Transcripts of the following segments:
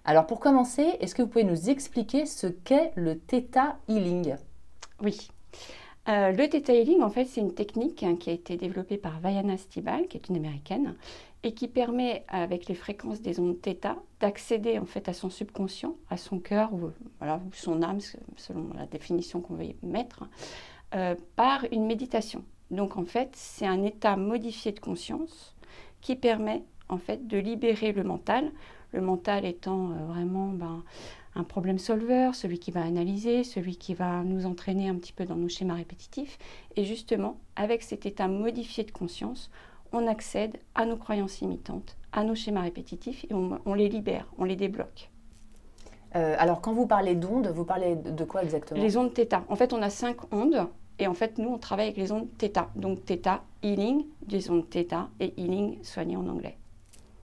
Alors pour commencer, est-ce que vous pouvez nous expliquer ce qu'est le Theta Healing? Oui. Le Theta Healing, en fait, c'est une technique qui a été développée par Vaiana Stibal, qui est une américaine, et qui permet, avec les fréquences des ondes Theta, d'accéder en fait à son subconscient, à son cœur ou, voilà, ou son âme, selon la définition qu'on veut y mettre, par une méditation. Donc en fait, c'est un état modifié de conscience qui permet en fait de libérer le mental étant vraiment un problème solver, celui qui va analyser, celui qui va nous entraîner un petit peu dans nos schémas répétitifs. Et justement, avec cet état modifié de conscience, on accède à nos croyances limitantes, à nos schémas répétitifs et on les libère, on les débloque. Alors quand vous parlez d'ondes, vous parlez de quoi exactement? Les ondes Theta. En fait, on a 5 ondes et en fait, nous, on travaille avec les ondes Theta. Donc Theta, healing, des ondes Theta et healing, soigné en anglais.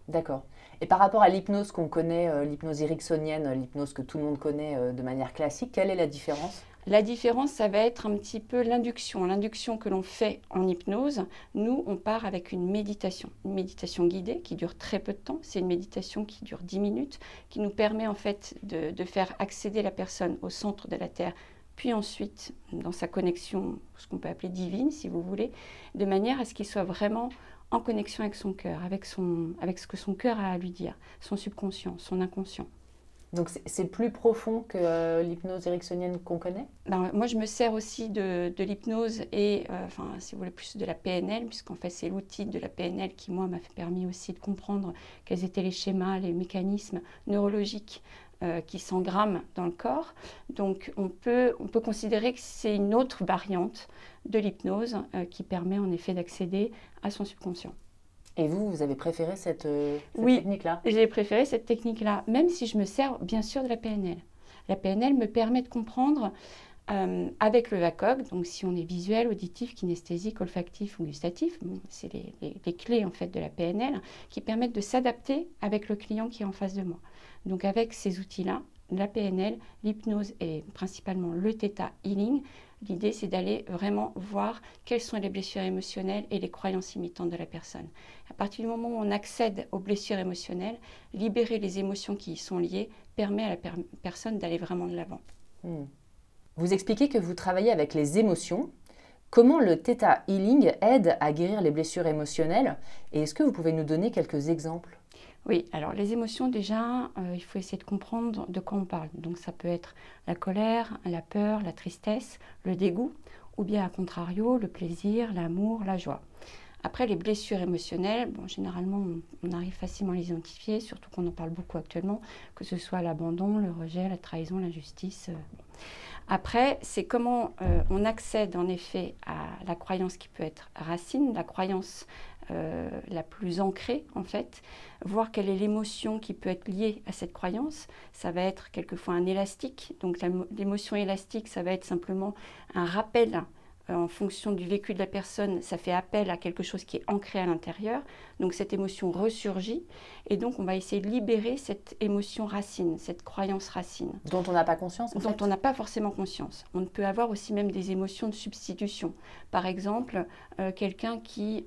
D'accord. Et par rapport à l'hypnose qu'on connaît, l'hypnose ericksonienne, l'hypnose que tout le monde connaît de manière classique, quelle est la différence? La différence, ça va être un petit peu l'induction. L'induction que l'on fait en hypnose, nous, on part avec une méditation guidée qui dure très peu de temps. C'est une méditation qui dure 10 minutes, qui nous permet en fait de faire accéder la personne au centre de la Terre, puis ensuite dans sa connexion, ce qu'on peut appeler divine, si vous voulez, de manière à ce qu'il soit vraiment en connexion avec son cœur, avec ce que son cœur a à lui dire, son subconscient, son inconscient. Donc c'est plus profond que l'hypnose ericksonienne qu'on connaît? Ben, moi, je me sers aussi de l'hypnose et, enfin, si vous voulez, plus de la PNL, puisqu'en fait, c'est l'outil de la PNL qui, moi, m'a permis aussi de comprendre quels étaient les schémas, les mécanismes neurologiques qui s'engramment dans le corps. Donc, on peut considérer que c'est une autre variante de l'hypnose qui permet en effet d'accéder à son subconscient. Et vous avez préféré cette Oui, technique-là? j'ai préféré cette technique-là, même si je me sers bien sûr de la PNL. La PNL me permet de comprendre avec le VACOG, donc si on est visuel, auditif, kinesthésique, olfactif ou gustatif, bon, c'est les clés en fait de la PNL qui permettent de s'adapter avec le client qui est en face de moi. Donc avec ces outils-là, la PNL, l'hypnose et principalement le Theta Healing, l'idée c'est d'aller vraiment voir quelles sont les blessures émotionnelles et les croyances limitantes de la personne. À partir du moment où on accède aux blessures émotionnelles, libérer les émotions qui y sont liées permet à la personne d'aller vraiment de l'avant. Hmm. Vous expliquez que vous travaillez avec les émotions. Comment le Theta Healing aide à guérir les blessures émotionnelles? Et est-ce que vous pouvez nous donner quelques exemples? Oui, alors les émotions déjà, il faut essayer de comprendre de quoi on parle. Donc ça peut être la colère, la peur, la tristesse, le dégoût, ou bien à contrario, le plaisir, l'amour, la joie. Après, les blessures émotionnelles, bon, généralement, on arrive facilement à les identifier, surtout qu'on en parle beaucoup actuellement, que ce soit l'abandon, le rejet, la trahison, l'injustice. Après, c'est comment on accède en effet à la croyance qui peut être racine, la croyance la plus ancrée en fait, voir quelle est l'émotion qui peut être liée à cette croyance. Ça va être quelquefois un élastique, donc l'émotion élastique, ça va être simplement un rappel en fonction du vécu de la personne, ça fait appel à quelque chose qui est ancré à l'intérieur, donc cette émotion ressurgit, et donc on va essayer de libérer cette émotion racine, cette croyance racine. Dont on n'a pas conscience en Dont fait? on n'a pas forcément conscience. On peut avoir aussi même des émotions de substitution. Par exemple, quelqu'un qui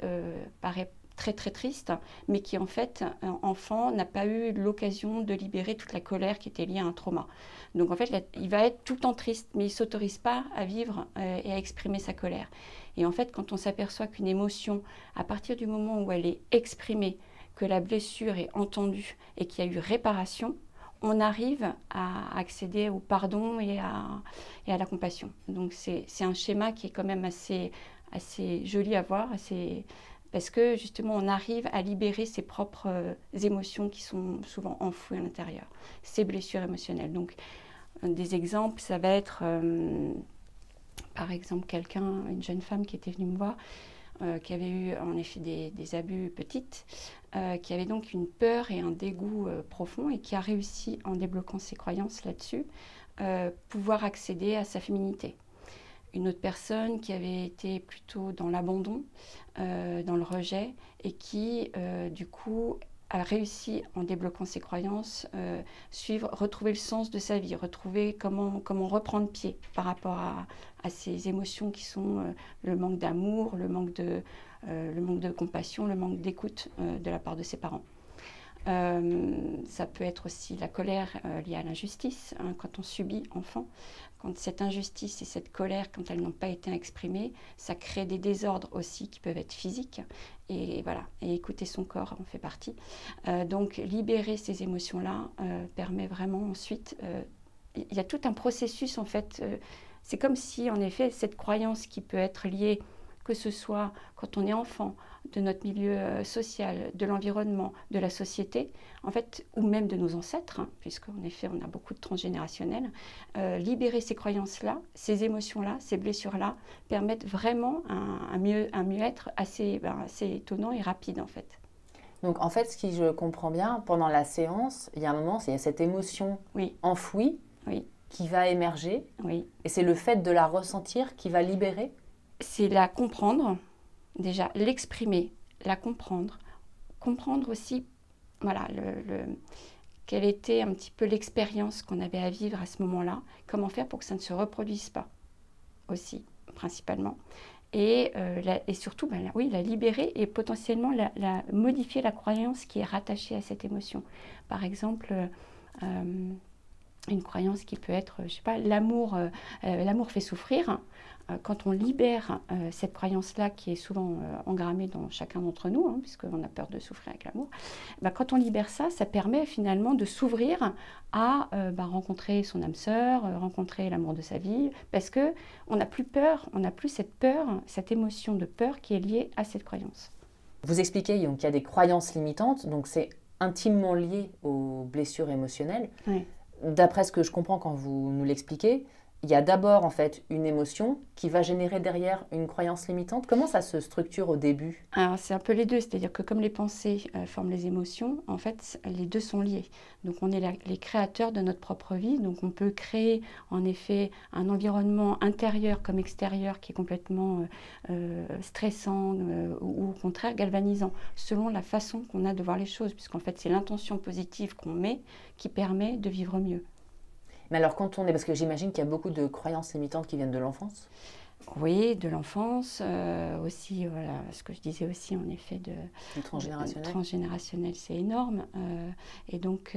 paraît très très triste, mais qui en fait, enfant, n'a pas eu l'occasion de libérer toute la colère qui était liée à un trauma. Donc en fait, là, il va être tout le temps triste, mais il ne s'autorise pas à vivre et à exprimer sa colère. Et en fait, quand on s'aperçoit qu'une émotion, à partir du moment où elle est exprimée, que la blessure est entendue et qu'il y a eu réparation, on arrive à accéder au pardon et à la compassion. Donc c'est un schéma qui est quand même assez joli à voir, parce que justement on arrive à libérer ses propres émotions qui sont souvent enfouies à l'intérieur, ces blessures émotionnelles. Donc des exemples, ça va être par exemple une jeune femme qui était venue me voir, qui avait eu en effet des abus petites, qui avait donc une peur et un dégoût profond et qui a réussi, en débloquant ses croyances là-dessus, pouvoir accéder à sa féminité. Une autre personne qui avait été plutôt dans l'abandon, dans le rejet, et qui, du coup, a réussi, en débloquant ses croyances, retrouver le sens de sa vie, retrouver comment reprendre pied par rapport à ces émotions qui sont le manque d'amour, le manque de compassion, le manque d'écoute de la part de ses parents. Ça peut être aussi la colère liée à l'injustice, hein, quand on subit enfant. Quand cette injustice et cette colère, quand elles n'ont pas été exprimées, ça crée des désordres aussi qui peuvent être physiques. Et voilà, et écouter son corps en fait partie. Donc libérer ces émotions-là permet vraiment ensuite... il y a tout un processus en fait. C'est comme si en effet cette croyance qui peut être liée, que ce soit quand on est enfant, de notre milieu social, de l'environnement, de la société, en fait, ou même de nos ancêtres, hein, puisqu'en effet, on a beaucoup de transgénérationnels, libérer ces croyances-là, ces émotions-là, ces blessures-là, permettent vraiment un mieux-être assez étonnant et rapide, en fait. Donc, en fait, si je comprends bien, pendant la séance, il y a un moment, il y a cette émotion enfouie qui va émerger, et c'est le fait de la ressentir qui va libérer? C'est la comprendre, déjà l'exprimer, la comprendre aussi, voilà, quelle était un petit peu l'expérience qu'on avait à vivre à ce moment-là, comment faire pour que ça ne se reproduise pas aussi, principalement. Et surtout, la libérer et potentiellement modifier la croyance qui est rattachée à cette émotion. Par exemple, une croyance qui peut être, je sais pas, l'amour fait souffrir. Quand on libère cette croyance-là qui est souvent engrammée dans chacun d'entre nous, hein, puisqu'on a peur de souffrir avec l'amour, quand on libère ça, ça permet finalement de s'ouvrir à rencontrer son âme sœur, rencontrer l'amour de sa vie, parce qu'on n'a plus peur, on n'a plus cette peur, cette émotion de peur qui est liée à cette croyance. Vous expliquez donc qu'il y a des croyances limitantes, donc c'est intimement lié aux blessures émotionnelles. Oui. D'après ce que je comprends quand vous nous l'expliquez, il y a d'abord en fait une émotion qui va générer derrière une croyance limitante. Comment ça se structure au début? Alors c'est un peu les deux, c'est-à-dire que comme les pensées forment les émotions, en fait les deux sont liés. Donc on est les créateurs de notre propre vie, donc on peut créer en effet un environnement intérieur comme extérieur qui est complètement stressant ou au contraire galvanisant, selon la façon qu'on a de voir les choses, puisqu'en fait c'est l'intention positive qu'on met qui permet de vivre mieux. Mais alors quand on est, parce que j'imagine qu'il y a beaucoup de croyances limitantes qui viennent de l'enfance. Oui, de l'enfance, aussi, voilà, ce que je disais aussi en effet du transgénérationnel. Transgénérationnel, c'est énorme. Et donc,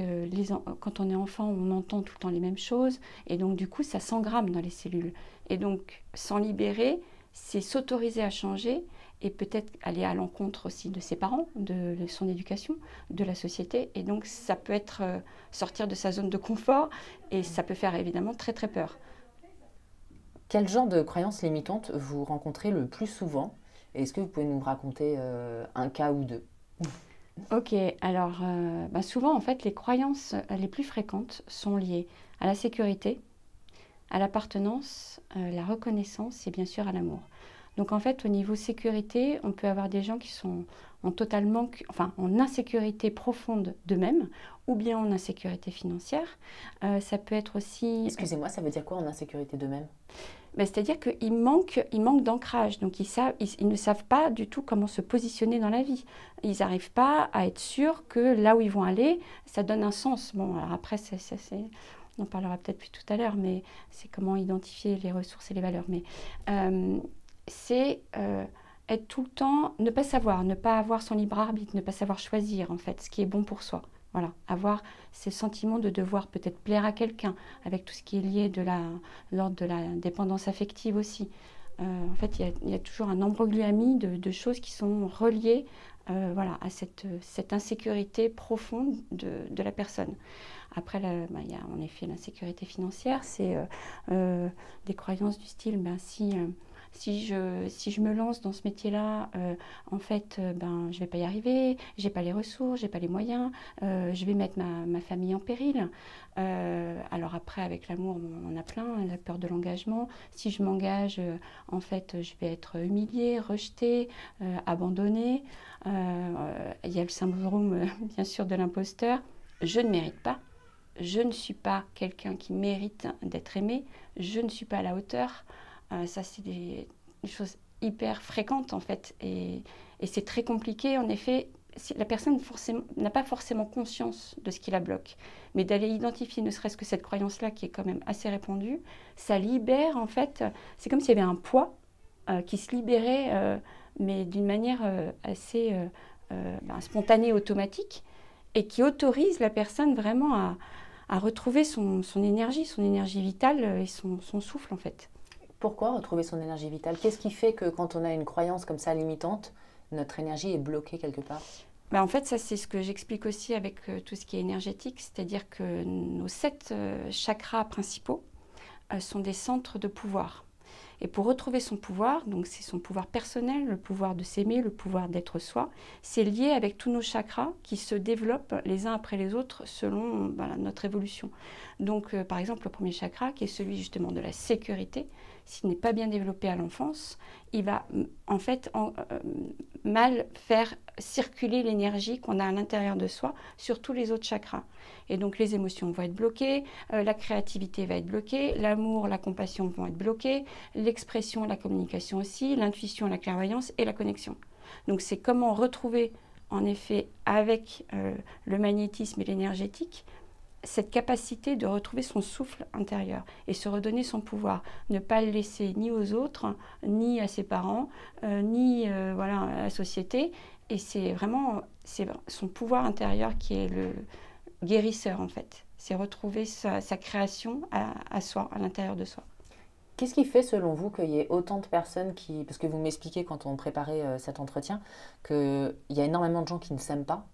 quand on est enfant, on entend tout le temps les mêmes choses. Et donc, du coup, ça s'engramme dans les cellules. Et donc, s'en libérer, c'est s'autoriser à changer et peut-être aller à l'encontre aussi de ses parents, de son éducation, de la société. Et donc, ça peut être sortir de sa zone de confort et ça peut faire évidemment très, très peur. Quel genre de croyances limitantes vous rencontrez le plus souvent? Et est-ce que vous pouvez nous raconter un cas ou deux? Ok, alors souvent en fait les croyances les plus fréquentes sont liées à la sécurité, à l'appartenance, la reconnaissance et bien sûr à l'amour. Donc en fait au niveau sécurité, on peut avoir des gens qui sont en insécurité profonde d'eux-mêmes ou bien en insécurité financière. Ça peut être aussi... Excusez-moi, ça veut dire quoi en insécurité d'eux-mêmes? C'est-à-dire qu'ils manquent d'ancrage, donc ils ne savent pas du tout comment se positionner dans la vie. Ils n'arrivent pas à être sûrs que là où ils vont aller, ça donne un sens. Bon, alors après, on en parlera peut-être plus tout à l'heure, mais c'est comment identifier les ressources et les valeurs. Mais c'est être tout le temps, ne pas savoir, ne pas avoir son libre arbitre, ne pas savoir choisir en fait ce qui est bon pour soi. Voilà, avoir ces sentiments de devoir peut-être plaire à quelqu'un, avec tout ce qui est lié de l'ordre de la dépendance affective aussi. En fait, il y a toujours un embroglio de choses qui sont reliées à cette insécurité profonde de la personne. Après, il y a en effet l'insécurité financière, c'est des croyances du style, si je me lance dans ce métier-là, en fait, je ne vais pas y arriver, je n'ai pas les ressources, je n'ai pas les moyens, je vais mettre ma famille en péril. Alors après, avec l'amour, on a plein, la peur de l'engagement. Si je m'engage, en fait, je vais être humiliée, rejetée, abandonnée. Il y a le syndrome, bien sûr, de l'imposteur. Je ne mérite pas. Je ne suis pas quelqu'un qui mérite d'être aimé. Je ne suis pas à la hauteur. Ça, c'est des choses hyper fréquentes, en fait. Et c'est très compliqué, en effet. La personne n'a pas forcément conscience de ce qui la bloque. Mais d'aller identifier ne serait-ce que cette croyance-là, qui est quand même assez répandue, ça libère, en fait. C'est comme s'il y avait un poids qui se libérait, mais d'une manière assez spontanée, automatique. et qui autorise la personne vraiment à retrouver son énergie vitale et son souffle en fait. Pourquoi retrouver son énergie vitale? Qu'est-ce qui fait que quand on a une croyance comme ça limitante, notre énergie est bloquée quelque part? Ben en fait, ça c'est ce que j'explique aussi avec tout ce qui est énergétique, c'est-à-dire que nos 7 chakras principaux sont des centres de pouvoir. Et pour retrouver son pouvoir, donc c'est son pouvoir personnel, le pouvoir de s'aimer, le pouvoir d'être soi, c'est lié avec tous nos chakras qui se développent les uns après les autres selon notre évolution. Donc par exemple, le premier chakra, qui est celui justement de la sécurité, s'il n'est pas bien développé à l'enfance, il va en fait mal faire circuler l'énergie qu'on a à l'intérieur de soi sur tous les autres chakras. Et donc les émotions vont être bloquées, la créativité va être bloquée, l'amour, la compassion vont être bloqués, l'expression, la communication aussi, l'intuition, la clairvoyance et la connexion. Donc c'est comment retrouver en effet avec le magnétisme et l'énergétique cette capacité de retrouver son souffle intérieur et se redonner son pouvoir, ne pas le laisser ni aux autres, ni à ses parents, ni voilà, à la société. Et c'est vraiment son pouvoir intérieur qui est le guérisseur en fait. C'est retrouver sa création à soi, à l'intérieur de soi. Qu'est-ce qui fait selon vous qu'il y ait autant de personnes qui... Parce que vous m'expliquez quand on préparait cet entretien qu'il y a énormément de gens qui ne s'aiment pas.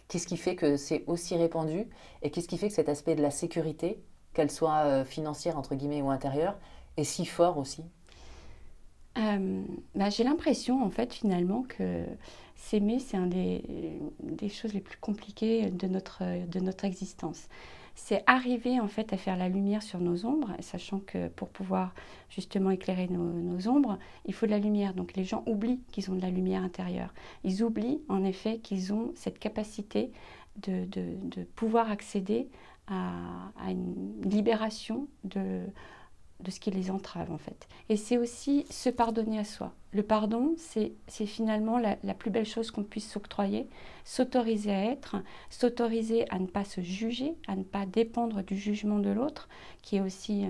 Qu'est-ce qui fait que c'est aussi répandu? Et qu'est-ce qui fait que cet aspect de la sécurité, qu'elle soit financière entre guillemets ou intérieure, est si fort aussi? J'ai l'impression en fait finalement que s'aimer c'est un des choses les plus compliquées de notre existence. C'est arriver en fait à faire la lumière sur nos ombres, sachant que pour pouvoir justement éclairer nos ombres, il faut de la lumière. Donc les gens oublient qu'ils ont de la lumière intérieure. Ils oublient en effet qu'ils ont cette capacité de pouvoir accéder à une libération de ce qui les entrave en fait. Et c'est aussi se pardonner à soi. Le pardon, c'est finalement la plus belle chose qu'on puisse s'octroyer, s'autoriser à être, s'autoriser à ne pas se juger, à ne pas dépendre du jugement de l'autre, qui est aussi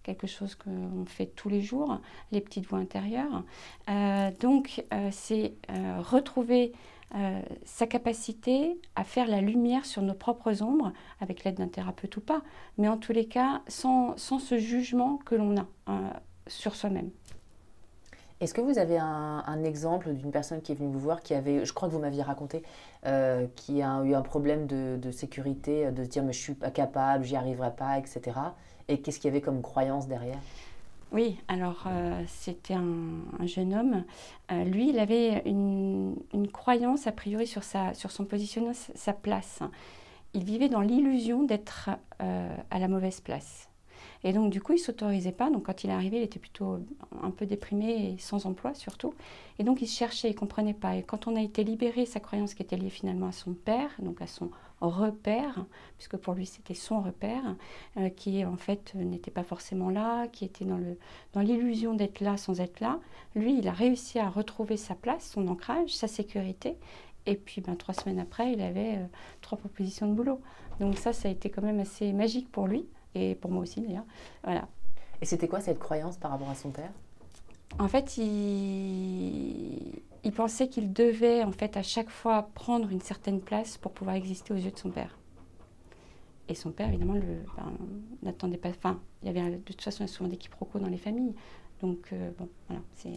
quelque chose qu'on fait tous les jours, les petites voix intérieures. C'est retrouver sa capacité à faire la lumière sur nos propres ombres, avec l'aide d'un thérapeute ou pas, mais en tous les cas, sans ce jugement que l'on a sur soi-même. Est-ce que vous avez un exemple d'une personne qui est venue vous voir, qui avait, je crois que vous m'aviez raconté, qui a eu un problème de sécurité, de se dire mais je ne suis pas capable, j'y arriverai pas, etc. Et qu'est-ce qu'il y avait comme croyance derrière? Oui, alors c'était un jeune homme. Lui, il avait une croyance a priori sur son positionnement, sa place. Il vivait dans l'illusion d'être à la mauvaise place. Et donc du coup, il ne s'autorisait pas. Donc quand il est arrivé, il était plutôt un peu déprimé et sans emploi surtout. Et donc il cherchait, il ne comprenait pas. Et quand on a été libéré, sa croyance qui était liée finalement à son père, donc à son repère, puisque pour lui c'était son repère, qui en fait n'était pas forcément là, qui était dans l'illusion d'être là sans être là. Lui, il a réussi à retrouver sa place, son ancrage, sa sécurité. Et puis 3 semaines après, il avait 3 propositions de boulot. Donc ça a été quand même assez magique pour lui. Et pour moi aussi d'ailleurs. Voilà. Et c'était quoi cette croyance par rapport à son père? En fait, il pensait qu'il devait en fait à chaque fois prendre une certaine place pour pouvoir exister aux yeux de son père. Et son père, évidemment, n'attendait pas. Enfin, il y avait de toute façon souvent des quiproquos dans les familles. Donc bon, voilà, c'est.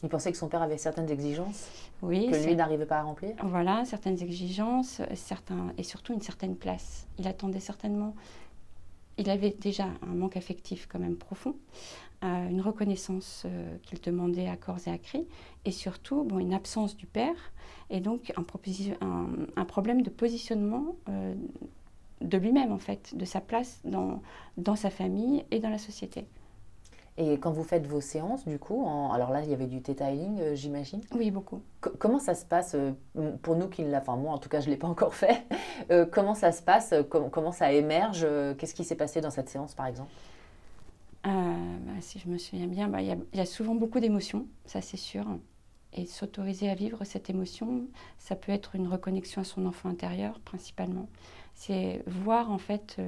Il pensait que son père avait certaines exigences, oui, que lui n'arrivait pas à remplir. Voilà, certaines exigences, et surtout une certaine place. Il attendait certainement. Il avait déjà un manque affectif quand même profond, une reconnaissance qu'il demandait à corps et à cri, et surtout une absence du père, et donc un problème de positionnement de lui-même en fait, de sa place dans sa famille et dans la société. Et quand vous faites vos séances, du coup, alors là, il y avait du theta healing, j'imagine. Oui, beaucoup. Comment ça se passe pour nous qui enfin moi en tout cas, je ne l'ai pas encore fait. Comment ça se passe? Comment ça émerge? Qu'est-ce qui s'est passé dans cette séance, par exemple? Si je me souviens bien, il y a souvent beaucoup d'émotions, ça c'est sûr. Et s'autoriser à vivre cette émotion, ça peut être une reconnexion à son enfant intérieur, principalement. C'est voir en fait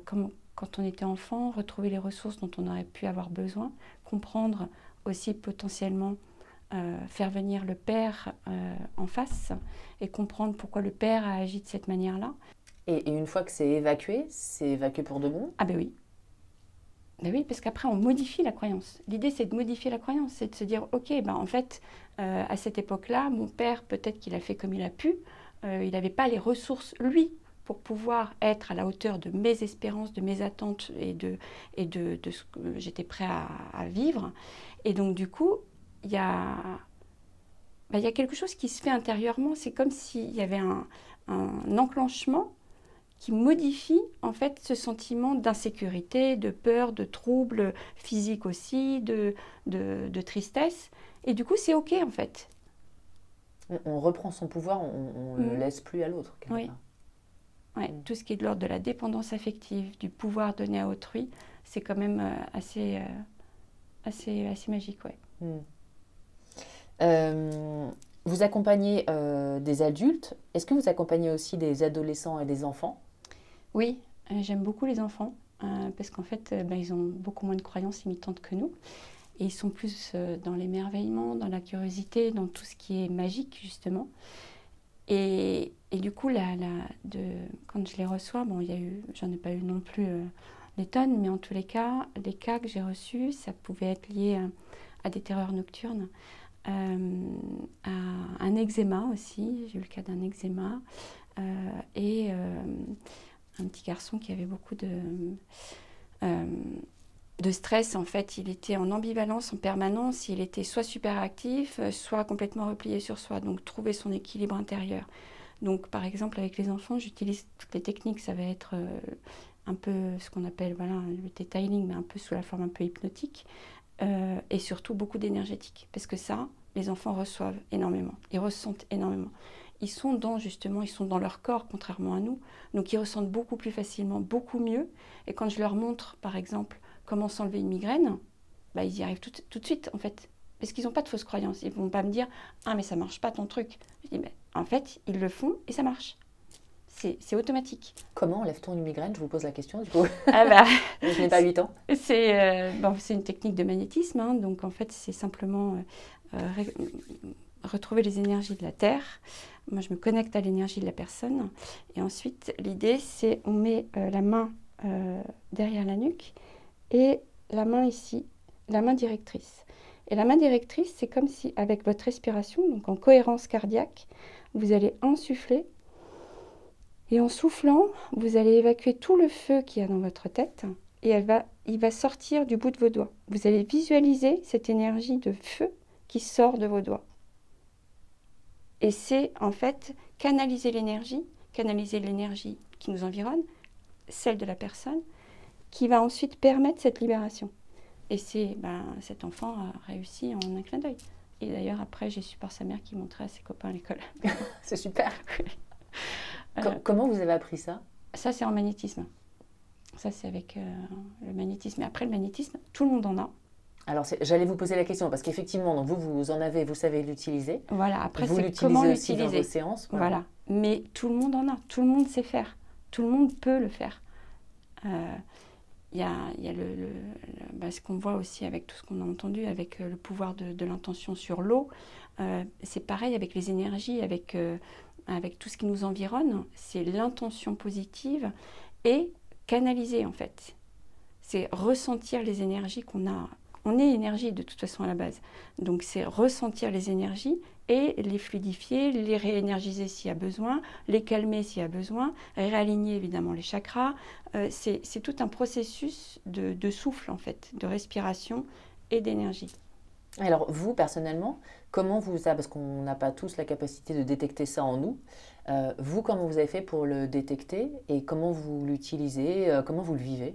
comment... Quand on était enfant, retrouver les ressources dont on aurait pu avoir besoin, comprendre aussi potentiellement faire venir le père en face et comprendre pourquoi le père a agi de cette manière-là. Et une fois que c'est évacué pour de bon? Ah ben oui. Ben oui, parce qu'après, on modifie la croyance. L'idée, c'est de modifier la croyance, c'est de se dire, ok, ben en fait, à cette époque-là, mon père, peut-être qu'il a fait comme il a pu, il n'avait pas les ressources, lui, pour pouvoir être à la hauteur de mes espérances, de mes attentes et de ce que j'étais prêt à vivre. Et donc, du coup, il y a quelque chose qui se fait intérieurement. C'est comme s'il y avait un enclenchement qui modifie en fait ce sentiment d'insécurité, de peur, de trouble physique aussi, de tristesse. Et du coup, c'est OK en fait. On reprend son pouvoir, on ne le laisse plus à l'autre. Oui. Ouais, tout ce qui est de l'ordre de la dépendance affective, du pouvoir donné à autrui, c'est quand même assez magique. Ouais. Vous accompagnez des adultes. Est-ce que vous accompagnez aussi des adolescents et des enfants? Oui, j'aime beaucoup les enfants parce qu'en fait, ils ont beaucoup moins de croyances limitantes que nous. Et ils sont plus dans l'émerveillement, dans la curiosité, dans tout ce qui est magique, justement. Et du coup, quand je les reçois, bon, j'en ai pas eu non plus des tonnes, mais en tous les cas que j'ai reçus, ça pouvait être lié à des terreurs nocturnes, à un eczéma aussi. J'ai eu le cas d'un eczéma et un petit garçon qui avait beaucoup de stress. En fait, il était en ambivalence en permanence. Il était soit super actif, soit complètement replié sur soi. Donc, trouver son équilibre intérieur. Donc, par exemple, avec les enfants, j'utilise toutes les techniques. Ça va être un peu ce qu'on appelle le detailing, mais un peu sous la forme un peu hypnotique. Et surtout, beaucoup d'énergétique. Parce que ça, les enfants reçoivent énormément. Ils ressentent énormément. Ils sont dans leur corps, contrairement à nous. Donc, ils ressentent beaucoup plus facilement, beaucoup mieux. Et quand je leur montre, par exemple, comment s'enlever une migraine, ils y arrivent tout de suite, en fait. Parce qu'ils n'ont pas de fausses croyances. Ils ne vont pas me dire « Ah, mais ça ne marche pas ton truc ». Je dis « En fait, ils le font et ça marche. C'est automatique. » Comment enlève-t-on une migraine? Je vous pose la question, du coup. Je n'ai pas 8 ans. C'est une technique de magnétisme. Hein, donc, en fait, c'est simplement retrouver les énergies de la Terre. Moi, je me connecte à l'énergie de la personne. Et ensuite, l'idée, c'est on met la main derrière la nuque et la main ici, la main directrice. Et la main directrice, c'est comme si, avec votre respiration, donc en cohérence cardiaque, vous allez insuffler. Et en soufflant, vous allez évacuer tout le feu qu'il y a dans votre tête. Et il va sortir du bout de vos doigts. Vous allez visualiser cette énergie de feu qui sort de vos doigts. Et c'est en fait canaliser l'énergie qui nous environne, celle de la personne, qui va ensuite permettre cette libération. Et cet enfant a réussi en un clin d'œil. Et d'ailleurs, après, j'ai su par sa mère qui montrait à ses copains à l'école. C'est super. Comment vous avez appris ça? Ça, c'est en magnétisme. Ça, c'est avec le magnétisme. Et après, le magnétisme, tout le monde en a. Alors, j'allais vous poser la question, parce qu'effectivement, donc vous en avez, vous savez l'utiliser. Voilà, après, c'est comment l'utiliser aussi dans vos séances. Voilà. Mais tout le monde en a, tout le monde sait faire. Tout le monde peut le faire. Il y a ce qu'on voit aussi avec tout ce qu'on a entendu, avec le pouvoir de l'intention sur l'eau. C'est pareil avec les énergies, avec tout ce qui nous environne. C'est l'intention positive et canaliser, en fait. C'est ressentir les énergies qu'on a. On est énergie de toute façon à la base. Donc c'est ressentir les énergies et les fluidifier, les réénergiser s'il y a besoin, les calmer s'il y a besoin, réaligner évidemment les chakras. C'est tout un processus de souffle en fait, de respiration et d'énergie. Alors vous, personnellement, parce qu'on n'a pas tous la capacité de détecter ça en nous, vous, comment vous avez fait pour le détecter et comment vous l'utilisez, comment vous le vivez?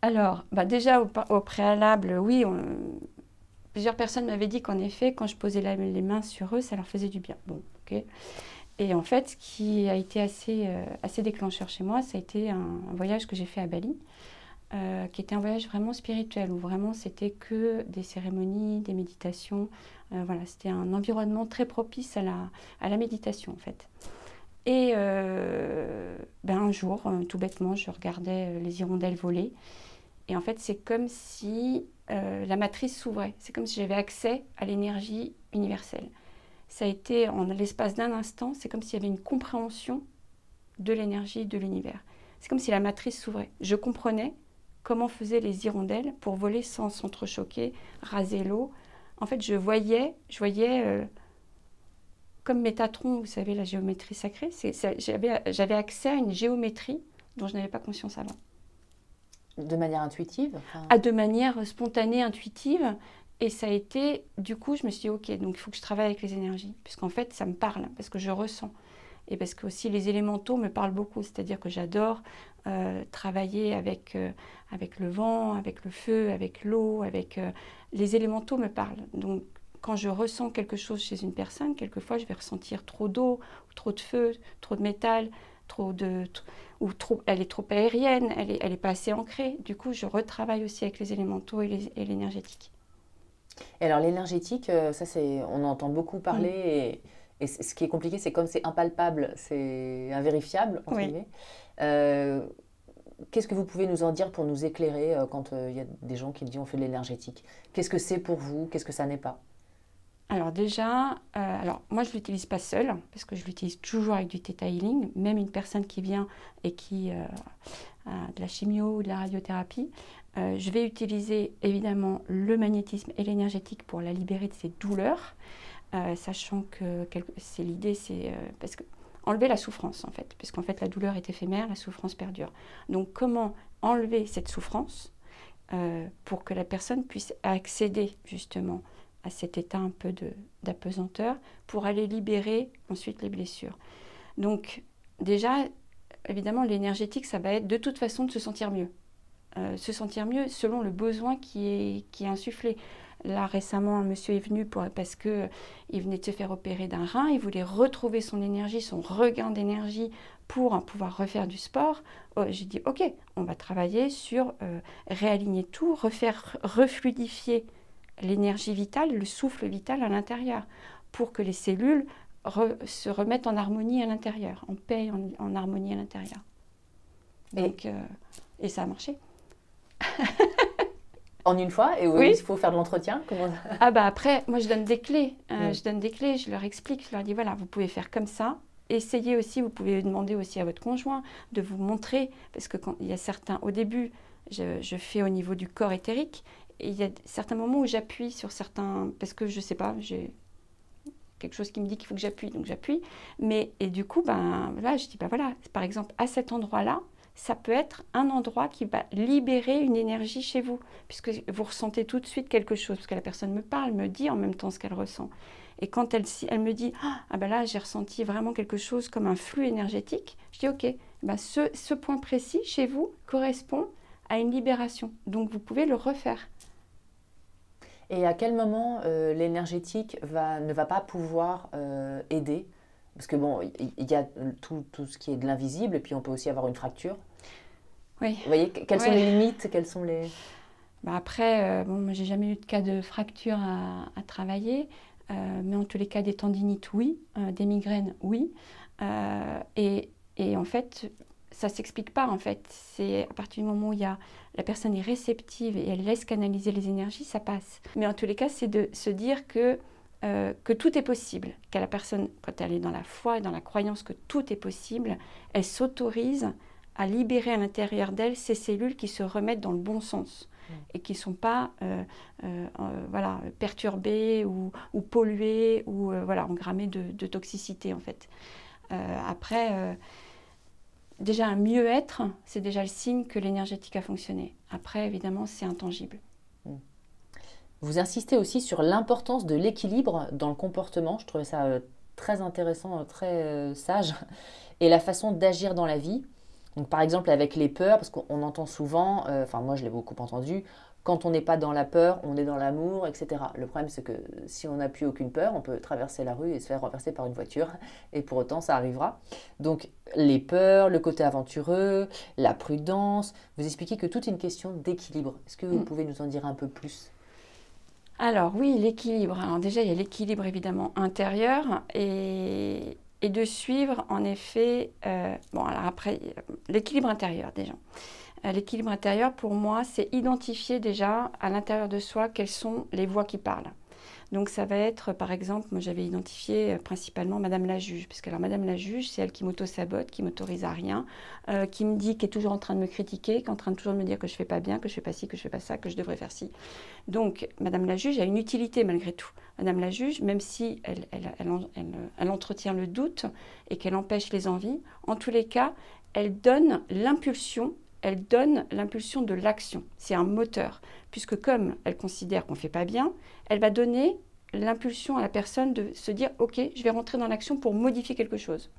Alors, déjà au préalable, oui, plusieurs personnes m'avaient dit qu'en effet, quand je posais les mains sur eux, ça leur faisait du bien. Bon, ok. Et en fait, ce qui a été assez déclencheur chez moi, ça a été un voyage que j'ai fait à Bali, qui était un voyage vraiment spirituel, où vraiment c'était que des cérémonies, des méditations. Voilà, c'était un environnement très propice à la méditation, en fait. Et un jour, tout bêtement, je regardais les hirondelles voler. Et en fait, c'est comme si la matrice s'ouvrait. C'est comme si j'avais accès à l'énergie universelle. Ça a été, en l'espace d'un instant, c'est comme s'il y avait une compréhension de l'énergie de l'univers. C'est comme si la matrice s'ouvrait. Je comprenais comment faisaient les hirondelles pour voler sans s'entrechoquer, raser l'eau. En fait, je voyais comme Métatron, vous savez, la géométrie sacrée, j'avais accès à une géométrie dont je n'avais pas conscience avant. De manière intuitive De manière spontanée, intuitive. Et ça a été, du coup, je me suis dit, ok, donc il faut que je travaille avec les énergies. Puisqu'en fait, ça me parle, parce que je ressens. Et parce que aussi les élémentaux me parlent beaucoup. C'est-à-dire que j'adore travailler avec le vent, avec le feu, avec l'eau, les élémentaux me parlent. Donc, quand je ressens quelque chose chez une personne, quelquefois, je vais ressentir trop d'eau, trop de feu, trop de métal, elle est trop aérienne, elle est pas assez ancrée. Du coup, je retravaille aussi avec les élémentaux et l'énergétique. Et alors l'énergétique, on entend beaucoup parler et ce qui est compliqué, c'est comme c'est impalpable, c'est invérifiable, entre guillemets. Qu'est-ce que vous pouvez nous en dire pour nous éclairer quand il y a des gens qui disent on fait de l'énergétique? Qu'est-ce que c'est pour vous? Qu'est-ce que ça n'est pas? Alors déjà, moi je ne l'utilise pas seule, parce que je l'utilise toujours avec du Theta Healing. Même une personne qui vient et qui a de la chimio ou de la radiothérapie, je vais utiliser évidemment le magnétisme et l'énergétique pour la libérer de ses douleurs, sachant que l'idée, c'est parce que enlever la souffrance en fait, puisqu'en fait la douleur est éphémère, la souffrance perdure. Donc comment enlever cette souffrance pour que la personne puisse accéder justement à cet état un peu d'apesanteur pour aller libérer ensuite les blessures. Donc déjà, évidemment, l'énergétique, ça va être de toute façon de se sentir mieux. Se sentir mieux selon le besoin qui est insufflé. Là, récemment, un monsieur est venu parce qu'il venait de se faire opérer d'un rein, il voulait retrouver son énergie, son regain d'énergie pour pouvoir refaire du sport. J'ai dit, ok, on va travailler sur réaligner tout, refluidifier l'énergie vitale, le souffle vital à l'intérieur, pour que les cellules se remettent en harmonie à l'intérieur, en paix, en harmonie à l'intérieur. Donc, et ça a marché. En une fois? Et oui, il faut faire de l'entretien? Après, moi je donne des clés. Je leur explique, je leur dis voilà, vous pouvez faire comme ça. Essayez aussi, vous pouvez demander aussi à votre conjoint de vous montrer, parce que quand il y a certains, au début, je fais au niveau du corps éthérique, et il y a certains moments où j'appuie sur certains, parce que je ne sais pas, j'ai quelque chose qui me dit qu'il faut que j'appuie, donc j'appuie. Et du coup, là, je dis, voilà, par exemple, à cet endroit-là, ça peut être un endroit qui va libérer une énergie chez vous, puisque vous ressentez tout de suite quelque chose, parce que la personne me parle, me dit en même temps ce qu'elle ressent. Et quand elle me dit, là, j'ai ressenti vraiment quelque chose comme un flux énergétique, je dis, ok, ce point précis chez vous correspond à une libération. Donc, vous pouvez le refaire. Et à quel moment l'énergétique ne va pas pouvoir aider? Parce que bon, il y a tout ce qui est de l'invisible, et puis on peut aussi avoir une fracture. Oui. Vous voyez, quelles sont les limites? Quelles sont les... Après, moi, j'ai jamais eu de cas de fracture à travailler, mais en tous les cas, des tendinites, oui, des migraines, oui. Et en fait, ça ne s'explique pas, en fait. C'est à partir du moment où la personne est réceptive et elle laisse canaliser les énergies, ça passe. Mais en tous les cas, c'est de se dire que tout est possible, qu'à la personne, quand elle est dans la foi et dans la croyance que tout est possible, elle s'autorise à libérer à l'intérieur d'elle ces cellules qui se remettent dans le bon sens et qui ne sont pas perturbées ou polluées ou engrammées de toxicité en fait. Après, déjà un mieux-être, c'est déjà le signe que l'énergétique a fonctionné. Après, évidemment, c'est intangible. Vous insistez aussi sur l'importance de l'équilibre dans le comportement. Je trouvais ça très intéressant, très sage. Et la façon d'agir dans la vie. Donc, par exemple, avec les peurs, parce qu'on entend souvent, moi je l'ai beaucoup entendu, quand on n'est pas dans la peur, on est dans l'amour, etc. Le problème, c'est que si on n'a plus aucune peur, on peut traverser la rue et se faire renverser par une voiture. Et pour autant, ça arrivera. Donc, les peurs, le côté aventureux, la prudence. Vous expliquez que tout est une question d'équilibre. Est-ce que vous pouvez nous en dire un peu plus ? Alors oui, l'équilibre. Alors déjà, il y a l'équilibre évidemment intérieur et et de suivre en effet, bon alors après, l'équilibre intérieur déjà. L'équilibre intérieur pour moi, c'est identifier déjà à l'intérieur de soi quelles sont les voix qui parlent. Donc ça va être, par exemple, moi j'avais identifié principalement Madame la juge, parce que alors Madame la juge, c'est elle qui m'auto-sabote, qui m'autorise à rien, qui me dit, qui est toujours en train de me critiquer, qui est en train de toujours de me dire que je fais pas bien, que je fais pas ci, que je fais pas ça, que je devrais faire ci. Donc Madame la juge a une utilité malgré tout. Madame la juge, même si elle entretient le doute et qu'elle empêche les envies, en tous les cas, elle donne l'impulsion de l'action. C'est un moteur, puisque comme elle considère qu'on ne fait pas bien, elle va donner l'impulsion à la personne de se dire « Ok, je vais rentrer dans l'action pour modifier quelque chose ».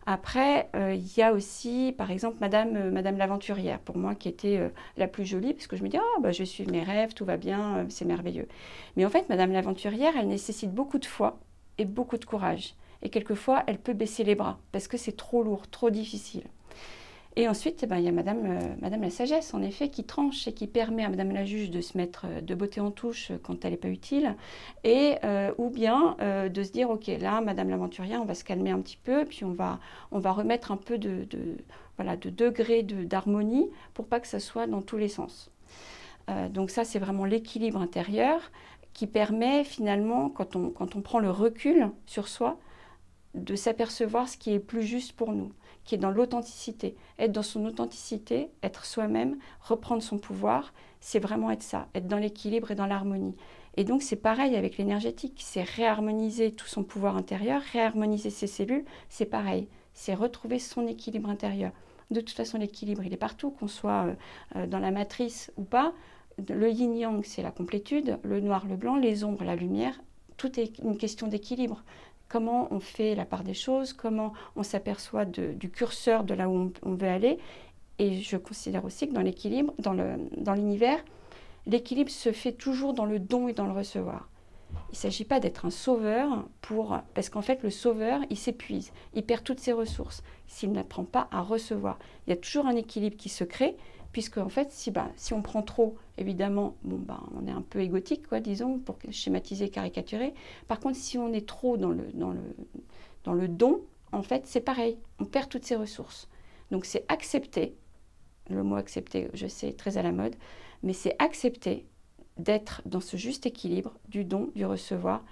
Après, il y a aussi, par exemple, Madame l'aventurière, pour moi, qui était la plus jolie, parce que je me dis « Ah, bah, je vais suivre mes rêves, tout va bien, c'est merveilleux ». Mais en fait, Madame l'aventurière, elle nécessite beaucoup de foi et beaucoup de courage. Et quelquefois, elle peut baisser les bras, parce que c'est trop lourd, trop difficile. Et ensuite, il y a Madame la sagesse, en effet, qui tranche et qui permet à Madame la juge de se mettre de beauté en touche quand elle n'est pas utile, et, ou bien de se dire, ok, là, Madame l'aventurière, on va se calmer un petit peu, puis on va remettre un peu de degré d'harmonie pour pas que ça soit dans tous les sens. Donc ça, c'est vraiment l'équilibre intérieur qui permet finalement, quand on prend le recul sur soi, de s'apercevoir ce qui est plus juste pour nous, qui est dans l'authenticité. Être dans son authenticité, être soi-même, reprendre son pouvoir, c'est vraiment être ça, être dans l'équilibre et dans l'harmonie. Et donc c'est pareil avec l'énergétique, c'est réharmoniser tout son pouvoir intérieur, réharmoniser ses cellules, c'est pareil, c'est retrouver son équilibre intérieur. De toute façon, l'équilibre, il est partout, qu'on soit dans la matrice ou pas. Le yin-yang, c'est la complétude, le noir, le blanc, les ombres, la lumière, tout est une question d'équilibre. Comment on fait la part des choses, comment on s'aperçoit du curseur de là où on veut aller. Et je considère aussi que dans l'équilibre, dans l'univers, l'équilibre se fait toujours dans le don et dans le recevoir. Il ne s'agit pas d'être un sauveur parce qu'en fait, le sauveur, il s'épuise, il perd toutes ses ressources s'il n'apprend pas à recevoir. Il y a toujours un équilibre qui se crée, puisque en fait, si on prend trop, évidemment, on est un peu égotique, quoi, disons, pour schématiser, caricaturer. Par contre, si on est trop dans le don, en fait, c'est pareil, on perd toutes ses ressources. Donc c'est accepter, le mot accepter, je sais, très à la mode, mais c'est accepter d'être dans ce juste équilibre du don, du recevoir,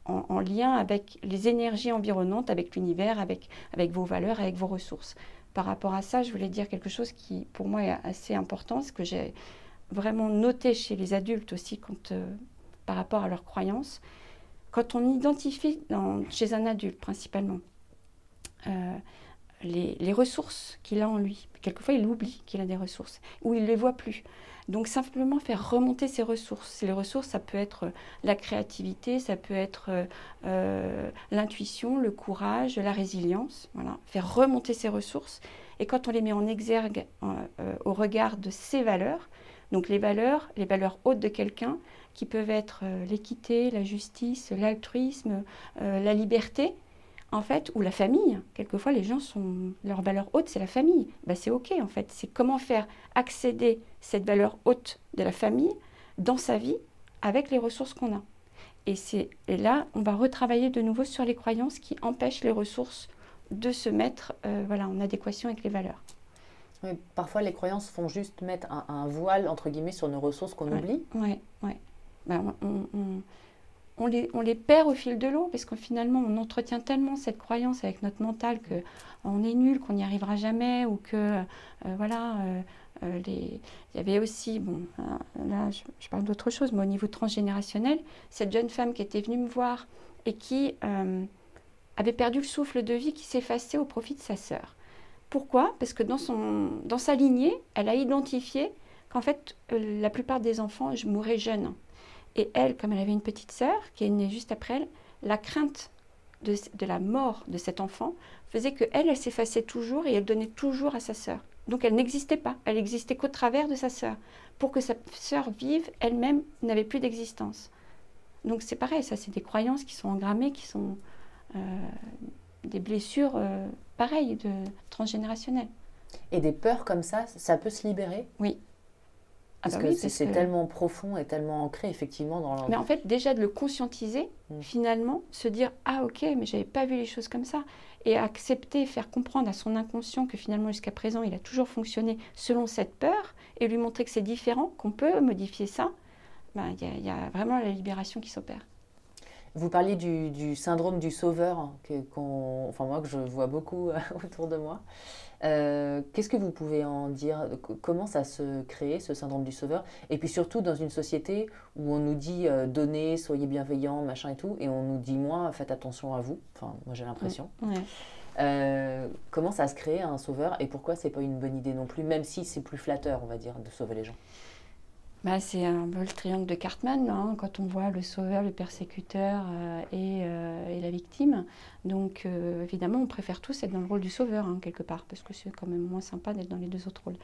en lien avec les énergies environnantes, avec l'univers, avec vos valeurs, avec vos ressources. Par rapport à ça, je voulais dire quelque chose qui, pour moi, est assez important, ce que j'ai vraiment noté chez les adultes aussi, par rapport à leurs croyances. Quand on identifie, chez un adulte principalement, les ressources qu'il a en lui, quelquefois il oublie qu'il a des ressources, ou il ne les voit plus. Donc simplement faire remonter ses ressources. Les ressources, ça peut être la créativité, ça peut être l'intuition, le courage, la résilience. Voilà. Faire remonter ses ressources. Et quand on les met en exergue au regard de ses valeurs, donc les valeurs hautes de quelqu'un, qui peuvent être l'équité, la justice, l'altruisme, la liberté, en fait, ou la famille. Quelquefois, les gens leur valeur haute, c'est la famille. C'est OK, en fait. C'est comment faire accéder cette valeur haute de la famille dans sa vie avec les ressources qu'on a. Et là, on va retravailler de nouveau sur les croyances qui empêchent les ressources de se mettre en adéquation avec les valeurs. Oui, parfois, les croyances font juste mettre un voile, entre guillemets, sur nos ressources qu'on oublie. Oui. On les perd au fil de l'eau, parce que finalement, on entretient tellement cette croyance avec notre mental qu'on est nul, qu'on n'y arrivera jamais, ou que, il y avait aussi, là, je parle d'autre chose, mais au niveau transgénérationnel, cette jeune femme qui était venue me voir et qui avait perdu le souffle de vie, qui s'effaçait au profit de sa sœur. Pourquoi ? Parce que dans sa lignée, elle a identifié qu'en fait, la plupart des enfants mouraient jeunes. Et elle, comme elle avait une petite sœur qui est née juste après elle, la crainte de la mort de cet enfant faisait qu'elle s'effaçait toujours et elle donnait toujours à sa sœur. Donc elle n'existait pas, elle n'existait qu'au travers de sa sœur. Pour que sa sœur vive, elle-même n'avait plus d'existence. Donc c'est pareil, ça c'est des croyances qui sont engrammées, qui sont des blessures pareilles, transgénérationnelles. Et des peurs comme ça peut se libérer ? Oui. Parce bah que oui, c'est tellement profond et tellement ancré, effectivement, dans Mais en fait, déjà de le conscientiser, Mm. finalement, se dire « Ah ok, mais j'avais pas vu les choses comme ça ». Et accepter, faire comprendre à son inconscient que finalement, jusqu'à présent, il a toujours fonctionné selon cette peur, et lui montrer que c'est différent, qu'on peut modifier ça, ben, y a vraiment la libération qui s'opère. Vous parliez du syndrome du sauveur, hein, enfin moi que je vois beaucoup autour de moi. Qu'est-ce que vous pouvez en dire? Comment ça se crée, ce syndrome du sauveur? Et puis surtout dans une société où on nous dit donnez, soyez bienveillants, machin et tout, et on nous dit moins faites attention à vous. Enfin, moi j'ai l'impression. Comment ça se crée un sauveur et pourquoi c'est pas une bonne idée non plus, même si c'est plus flatteur, on va dire, de sauver les gens? Bah, c'est un peu le triangle de Cartman, hein, quand on voit le sauveur, le persécuteur et la victime. Donc évidemment, on préfère tous être dans le rôle du sauveur, hein, quelque part, parce que c'est quand même moins sympa d'être dans les deux autres rôles.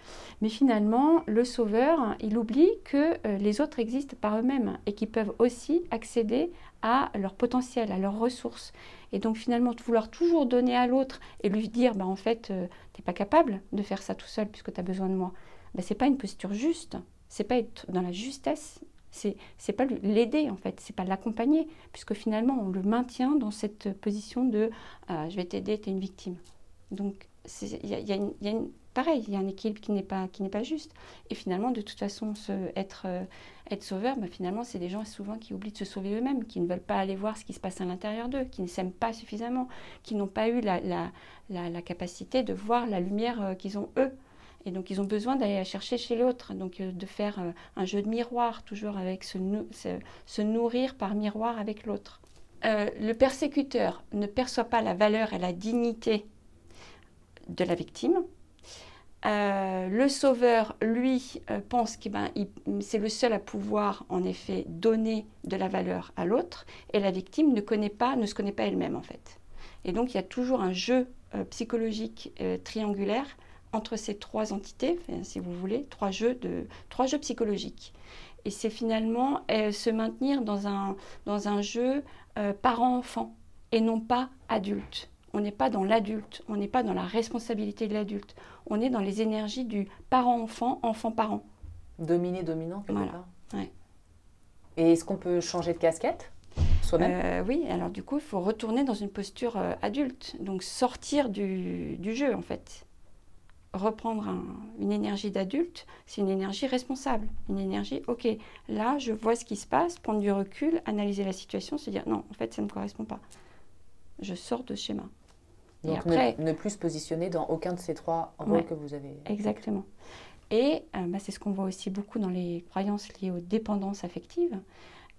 Mais finalement, le sauveur, il oublie que les autres existent par eux-mêmes et qu'ils peuvent aussi accéder à leur potentiel, à leurs ressources. Et donc finalement, de vouloir toujours donner à l'autre et lui dire, bah, en fait, t'es pas capable de faire ça tout seul puisque tu as besoin de moi, bah, c'est pas une posture juste. C'est pas être dans la justesse, c'est pas l'aider en fait, c'est pas l'accompagner, puisque finalement on le maintient dans cette position de je vais t'aider, tu es une victime. Donc pareil, il y a un équilibre qui n'est pas juste. Et finalement, de toute façon, être sauveur, bah, finalement, c'est des gens souvent qui oublient de se sauver eux-mêmes, qui ne veulent pas aller voir ce qui se passe à l'intérieur d'eux, qui ne s'aiment pas suffisamment, qui n'ont pas eu la capacité de voir la lumière qu'ils ont eux. Et donc, ils ont besoin d'aller la chercher chez l'autre, donc de faire un jeu de miroir, toujours avec se nourrir par miroir avec l'autre. Le persécuteur ne perçoit pas la valeur et la dignité de la victime. Le sauveur, lui, pense que c'est le seul à pouvoir, en effet, donner de la valeur à l'autre, et la victime ne se connaît pas elle-même, en fait. Et donc, il y a toujours un jeu psychologique triangulaire entre ces trois entités, si vous voulez, trois jeux psychologiques. Et c'est finalement se maintenir dans un jeu parent-enfant et non pas adulte. On n'est pas dans l'adulte, on n'est pas dans la responsabilité de l'adulte. On est dans les énergies du parent-enfant, enfant-parent. Dominé-dominant, quelque voilà. part. Ouais. Et est-ce qu'on peut changer de casquette soi-même? Oui, alors du coup, il faut retourner dans une posture adulte. Donc sortir du jeu, en fait. Reprendre une énergie d'adulte, c'est une énergie responsable, une énergie, ok, là je vois ce qui se passe, prendre du recul, analyser la situation, se dire non, en fait ça ne me correspond pas. Je sors de ce schéma. Donc et après, ne plus se positionner dans aucun de ces trois rôles que vous avez. Exactement. Et c'est ce qu'on voit aussi beaucoup dans les croyances liées aux dépendances affectives,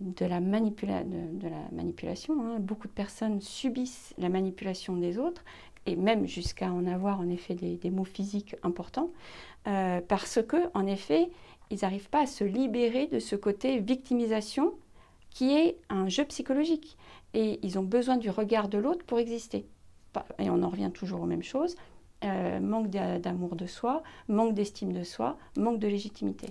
de la manipulation. Hein. Beaucoup de personnes subissent la manipulation des autres, et même jusqu'à en avoir en effet des maux physiques importants, parce que en effet, ils n'arrivent pas à se libérer de ce côté victimisation qui est un jeu psychologique. Et ils ont besoin du regard de l'autre pour exister. Et on en revient toujours aux mêmes choses. Manque d'amour de soi, manque d'estime de soi, manque de légitimité.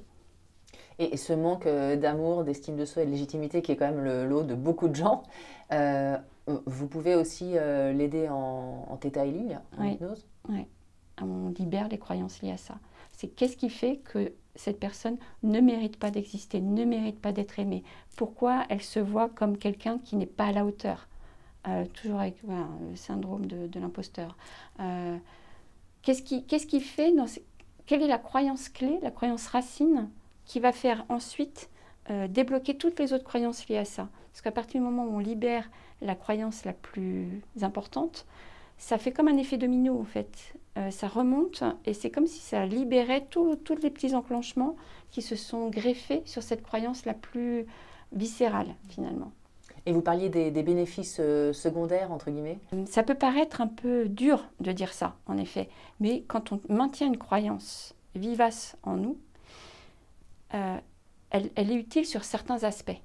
Et ce manque d'amour, d'estime de soi et de légitimité qui est quand même le lot de beaucoup de gens, vous pouvez aussi l'aider en Theta Healing, en hypnose? Oui, on libère les croyances liées à ça. C'est qu'est-ce qui fait que cette personne ne mérite pas d'exister, ne mérite pas d'être aimée? Pourquoi elle se voit comme quelqu'un qui n'est pas à la hauteur? Toujours avec le syndrome de l'imposteur. Qu'est-ce qui fait quelle est la croyance clé, la croyance racine qui va faire ensuite débloquer toutes les autres croyances liées à ça? Parce qu'à partir du moment où on libère la croyance la plus importante, ça fait comme un effet domino en fait. Ça remonte et c'est comme si ça libérait tous les petits enclenchements qui se sont greffés sur cette croyance la plus viscérale finalement. Et vous parliez des bénéfices secondaires, entre guillemets? Ça peut paraître un peu dur de dire ça, en effet. Mais quand on maintient une croyance vivace en nous, elle est utile sur certains aspects.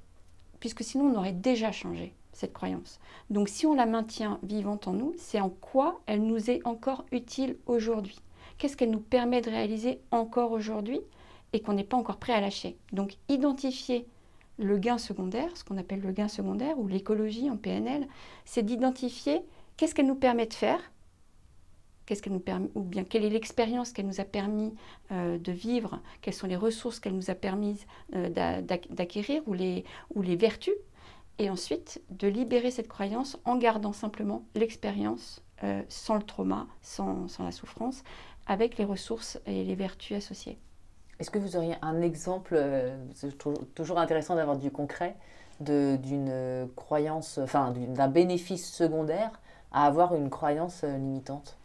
Puisque sinon, on aurait déjà changé cette croyance. Donc, si on la maintient vivante en nous, c'est en quoi elle nous est encore utile aujourd'hui. Qu'est-ce qu'elle nous permet de réaliser encore aujourd'hui et qu'on n'est pas encore prêt à lâcher. Donc, identifier le gain secondaire, ce qu'on appelle le gain secondaire ou l'écologie en PNL, c'est d'identifier qu'est-ce qu'elle nous permet de faire qu'est-ce qu'elle nous permet, ou bien quelle est l'expérience qu'elle nous a permis de vivre, quelles sont les ressources qu'elle nous a permis d'acquérir, ou les vertus, et ensuite de libérer cette croyance en gardant simplement l'expérience sans le trauma, sans la souffrance, avec les ressources et les vertus associées. Est-ce que vous auriez un exemple, c'est toujours intéressant d'avoir du concret, d'une croyance, enfin d'un bénéfice secondaire à avoir une croyance limitante?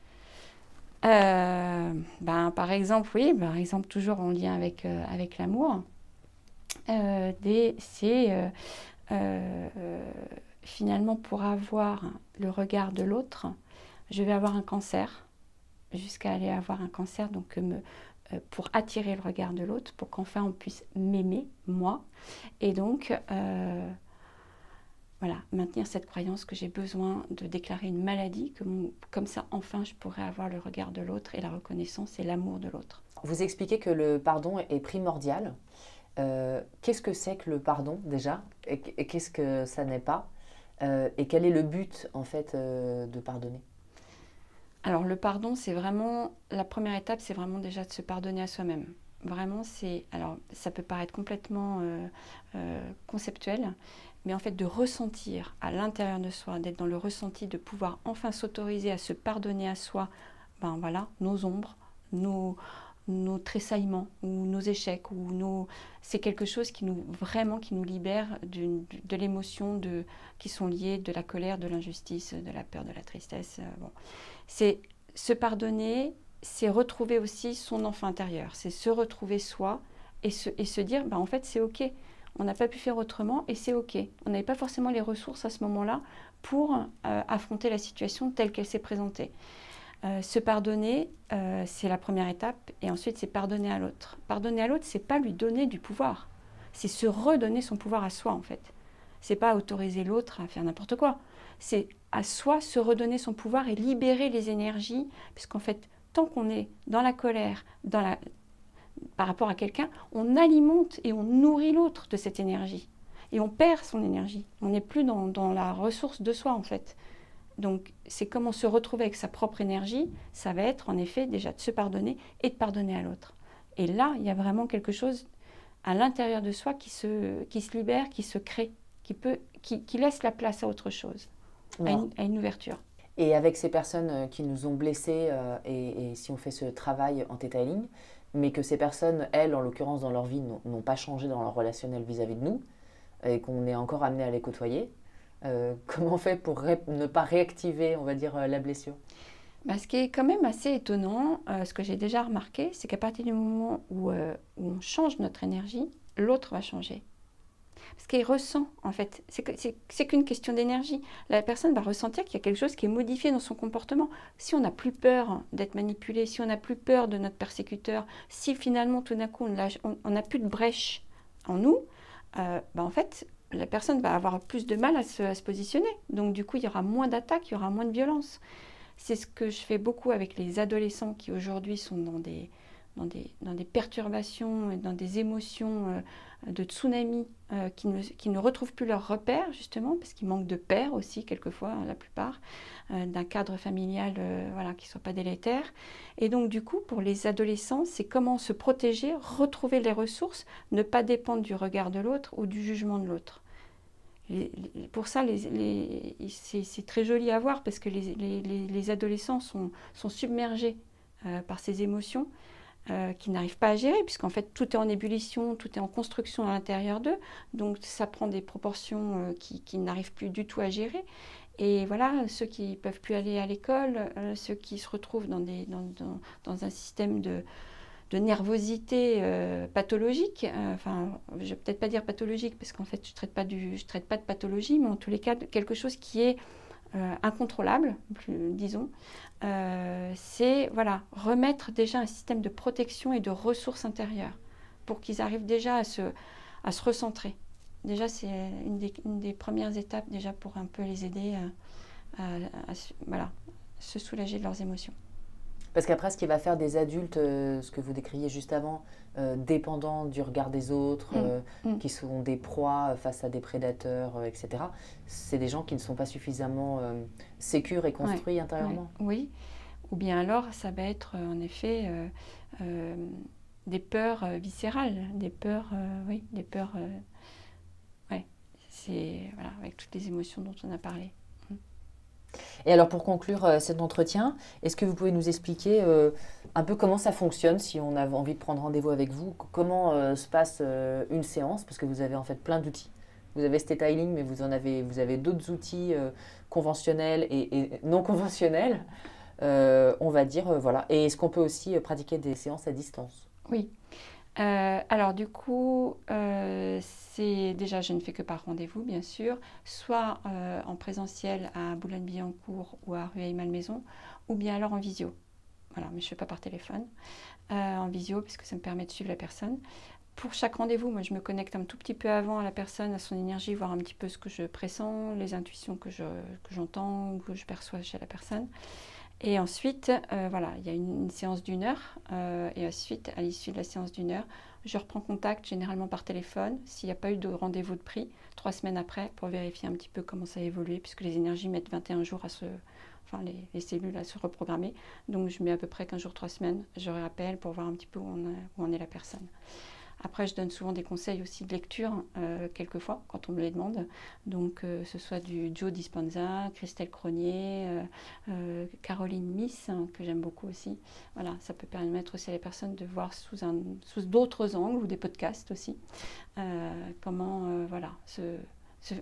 Par exemple, oui, par exemple, toujours en lien avec l'amour, c'est finalement pour avoir le regard de l'autre, je vais avoir un cancer, jusqu'à aller avoir un cancer, donc pour attirer le regard de l'autre, pour qu'enfin on puisse m'aimer, moi, et donc voilà, maintenir cette croyance que j'ai besoin de déclarer une maladie, comme ça enfin je pourrais avoir le regard de l'autre et la reconnaissance et l'amour de l'autre. Vous expliquez que le pardon est primordial. Qu'est-ce que c'est que le pardon déjà et qu'est-ce que ça n'est pas et quel est le but en fait de pardonner? Alors le pardon, c'est vraiment, la première étape, c'est vraiment déjà de se pardonner à soi-même. Vraiment, alors ça peut paraître complètement conceptuel, mais en fait de ressentir à l'intérieur de soi, d'être dans le ressenti, de pouvoir enfin s'autoriser à se pardonner à soi, ben voilà, nos ombres, nos tressaillements ou nos échecs, c'est quelque chose qui nous libère de l'émotion qui sont liées de la colère, de l'injustice, de la peur, de la tristesse. Bon. C'est se pardonner, c'est retrouver aussi son enfant intérieur, c'est se retrouver soi et se dire, en fait c'est ok, on n'a pas pu faire autrement et c'est ok. On n'avait pas forcément les ressources à ce moment-là pour affronter la situation telle qu'elle s'est présentée. Se pardonner, c'est la première étape, et ensuite c'est pardonner à l'autre. Pardonner à l'autre, c'est pas lui donner du pouvoir, c'est se redonner son pouvoir à soi en fait. C'est pas autoriser l'autre à faire n'importe quoi, c'est à soi se redonner son pouvoir et libérer les énergies, puisqu'en fait, tant qu'on est dans la colère, par rapport à quelqu'un, on alimente et on nourrit l'autre de cette énergie, et on perd son énergie. On n'est plus dans la ressource de soi en fait. Donc, c'est comment se retrouver avec sa propre énergie, ça va être en effet déjà de se pardonner et de pardonner à l'autre. Et là, il y a vraiment quelque chose à l'intérieur de soi qui se libère, qui se crée, qui laisse la place à autre chose, à une ouverture. Et avec ces personnes qui nous ont blessés, et si on fait ce travail en Theta Healing, mais que ces personnes, elles, en l'occurrence dans leur vie, n'ont pas changé dans leur relationnel vis-à-vis de nous, et qu'on est encore amené à les côtoyer, comment on fait pour ne pas réactiver, on va dire, la blessure? Ce qui est quand même assez étonnant, ce que j'ai déjà remarqué, c'est qu'à partir du moment où on change notre énergie, l'autre va changer. Parce qu'il ressent, en fait, c'est qu'une question d'énergie. La personne va ressentir qu'il y a quelque chose qui est modifié dans son comportement. Si on n'a plus peur d'être manipulé, si on n'a plus peur de notre persécuteur, si finalement tout d'un coup on n'a plus de brèche en nous, en fait, la personne va avoir plus de mal à se positionner. Donc du coup, il y aura moins d'attaques, il y aura moins de violence. C'est ce que je fais beaucoup avec les adolescents qui aujourd'hui sont dans des perturbations, dans des émotions de tsunami, qui ne retrouvent plus leurs repères, justement, parce qu'ils manquent de père aussi, quelquefois, la plupart, d'un cadre familial qui ne soit pas délétère. Et donc, du coup, pour les adolescents, c'est comment se protéger, retrouver les ressources, ne pas dépendre du regard de l'autre ou du jugement de l'autre. Pour ça, c'est très joli à voir, parce que les adolescents sont submergés par ces émotions, qui n'arrivent pas à gérer, puisqu'en fait tout est en ébullition, tout est en construction à l'intérieur d'eux, donc ça prend des proportions qui n'arrivent plus du tout à gérer. Et voilà, ceux qui ne peuvent plus aller à l'école, ceux qui se retrouvent dans un système de nervosité pathologique, je ne vais peut-être pas dire pathologique, parce qu'en fait je ne traite pas de pathologie, mais en tous les cas quelque chose qui est incontrôlable, disons, c'est remettre déjà un système de protection et de ressources intérieures pour qu'ils arrivent déjà à se recentrer. Déjà, c'est une des premières étapes déjà pour un peu les aider à se soulager de leurs émotions. Parce qu'après, ce qui va faire des adultes, ce que vous décriviez juste avant, dépendants du regard des autres, qui sont des proies face à des prédateurs, etc., c'est des gens qui ne sont pas suffisamment sécures et construits intérieurement. Oui, Ou bien alors, ça va être en effet des peurs viscérales, des peurs, oui, des peurs, ouais, c'est voilà, avec toutes les émotions dont on a parlé. Et alors pour conclure cet entretien, est-ce que vous pouvez nous expliquer un peu comment ça fonctionne si on a envie de prendre rendez-vous avec vous? Comment se passe une séance? Parce que vous avez en fait plein d'outils. Vous avez Theta Healing, mais vous avez d'autres outils conventionnels et non conventionnels, on va dire, voilà. Et est-ce qu'on peut aussi pratiquer des séances à distance? Oui. Alors du coup, c'est déjà, je ne fais que par rendez-vous, bien sûr, soit en présentiel à Boulogne-Billancourt ou à Rueil-Malmaison, ou bien alors en visio. Voilà, mais je ne fais pas par téléphone, en visio, parce que ça me permet de suivre la personne. Pour chaque rendez-vous, moi, je me connecte un tout petit peu avant à la personne, à son énergie, voir un petit peu ce que je pressens, les intuitions que j'entends ou que je perçois chez la personne. Et ensuite, voilà, il y a une séance d'1 heure. Et ensuite, à l'issue de la séance d'1 heure, je reprends contact généralement par téléphone, s'il n'y a pas eu de rendez-vous de pris, 3 semaines après, pour vérifier un petit peu comment ça a évolué, puisque les énergies mettent 21 jours à enfin les cellules à se reprogrammer. Donc je mets à peu près 15 jours, 3 semaines, je rappelle pour voir un petit peu où en est la personne. Après, je donne souvent des conseils aussi de lecture, quelquefois, quand on me les demande. Donc, ce soit du Joe Dispenza, Christelle Cronier, Caroline Miss, hein, que j'aime beaucoup aussi. Voilà, ça peut permettre aussi à la personne de voir sous d'autres angles, ou des podcasts aussi, comment voilà,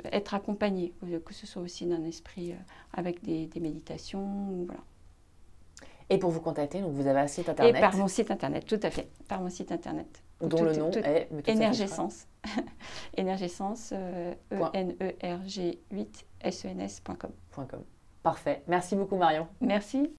être accompagné, que ce soit aussi d'un esprit avec des méditations. Voilà. Et pour vous contacter, donc vous avez un site Et internet par mon site internet, tout à fait, par mon site internet. dont le nom est Énergessence. Énergessence, ENERG8SENS.com. .com. Parfait. Merci beaucoup Marion. Merci.